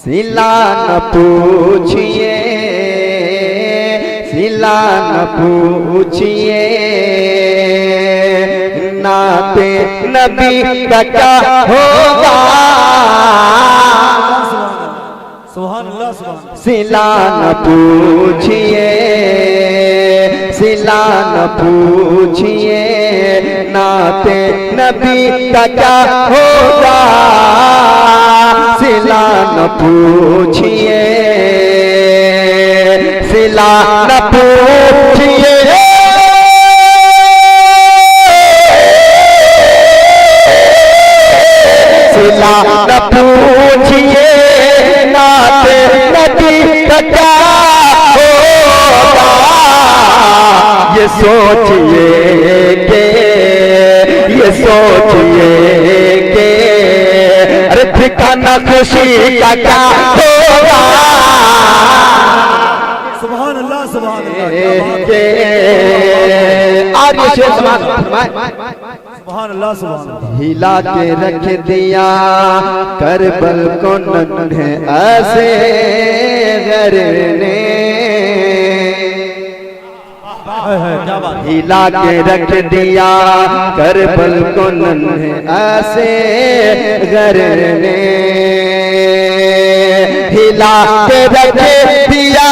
सिला न पूछिए, सिला न पूछिए, नाते नबी का क्या होगा। सुभान अल्लाह सुभान अल्लाह। सिला न पूछिए, सिला न पूछिए, नाते नबी का क्या होगा। सिला न पूछिए, सिला न पूछिए, सिला न पूछिए, नाते नबी का क्या होगा। ये सोचिए के, ये सोचिए के, अरे ठिकाना खुशी का क्या होगा। सुभान अल्लाह सुभान सुभान अल्लाह सुभान अल्लाह। हिला के रख दिया करबल को नन्हे ऐसे घर ने। क्या बात। हिला के रख दिया करबल को नन्हे ऐसे घर ने। हिला के रख दिया,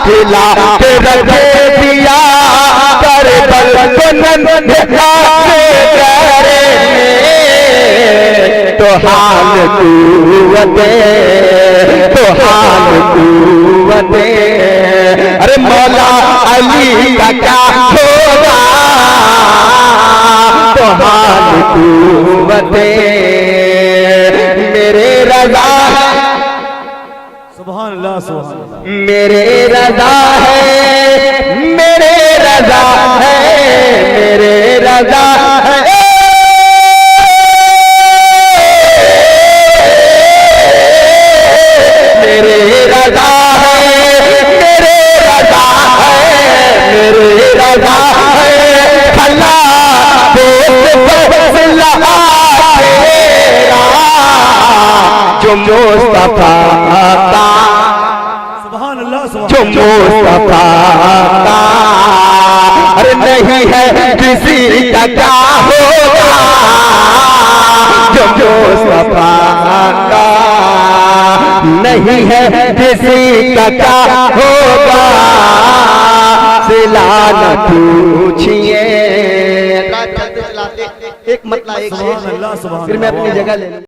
हिला के रख दिया करबल को नन्हे ऐसे तो हाल कुव्वते, तो हाल कुव्वते, अरे मौला अली का क्या होगा। तो हाल कुव्वते मेरे रज़ा, सुभान अल्लाह सुभान अल्लाह। मेरे रज़ा है, मेरे रज़ा है, मेरे रज़ा है, मेरे रज़ा है, मेरे रज़ा है, मेरे रज़ा है। भला जो मुस्तफा का, सुभान अल्लाह सुभान जो मुस्तफा का, अरे नहीं है किसी का क्या होगा। जो मुस्तफा का नहीं है किसी का क्या होगा। सिला न पूछिए, एक मतलब एक सुभान अल्लाह सुभान फिर मैं अपनी अल्लाह। जगह ले लूं।